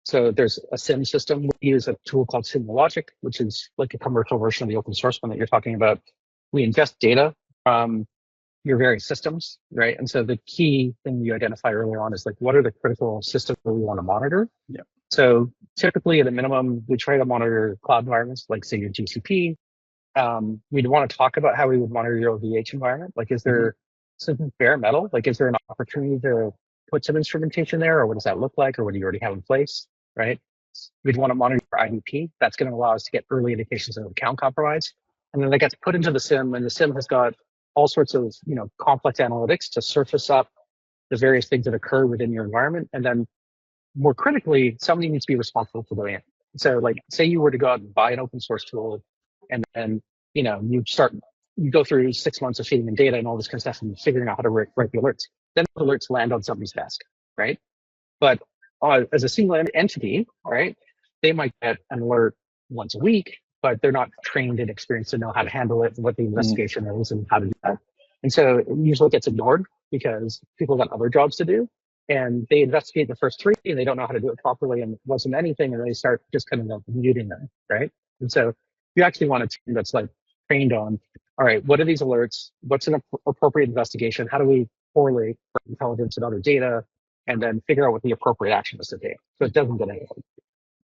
So there's a SIEM system. We use a tool called SIEM, which is like a commercial version of the open source one that you're talking about. We ingest data from your various systems, right? And so the key thing you identify early on is like, what are the critical systems that we want to monitor? Yeah. So typically at a minimum, we try to monitor cloud environments, like say your GCP. We'd want to talk about how we would monitor your OVH environment. Like, is there some bare metal? Like, is there an opportunity to put some instrumentation there, or what does that look like, or what do you already have in place, right? We'd want to monitor your IDP. That's going to allow us to get early indications of account compromise. And then that gets put into the SIEM, and the SIEM has got all sorts of, complex analytics to surface up the various things that occur within your environment. And then more critically, somebody needs to be responsible for doing it. So like, say you were to go out and buy an open source tool, and then, you go through 6 months of feeding in data and all this kind of stuff and figuring out how to write the alerts. Then the alerts land on somebody's desk, right? But as a single entity, right, they might get an alert once a week, but they're not trained and experienced to know how to handle it, what the investigation is, and how to do that. And so it usually gets ignored because people got other jobs to do, and they investigate the first three and they don't know how to do it properly, and it wasn't anything, and they start just kind of like muting them, right? And so you actually want a team that's like trained on, all right, what are these alerts? What's an appropriate investigation? How do we correlate intelligence and other data, and then figure out what the appropriate action is to take, so it doesn't get anything.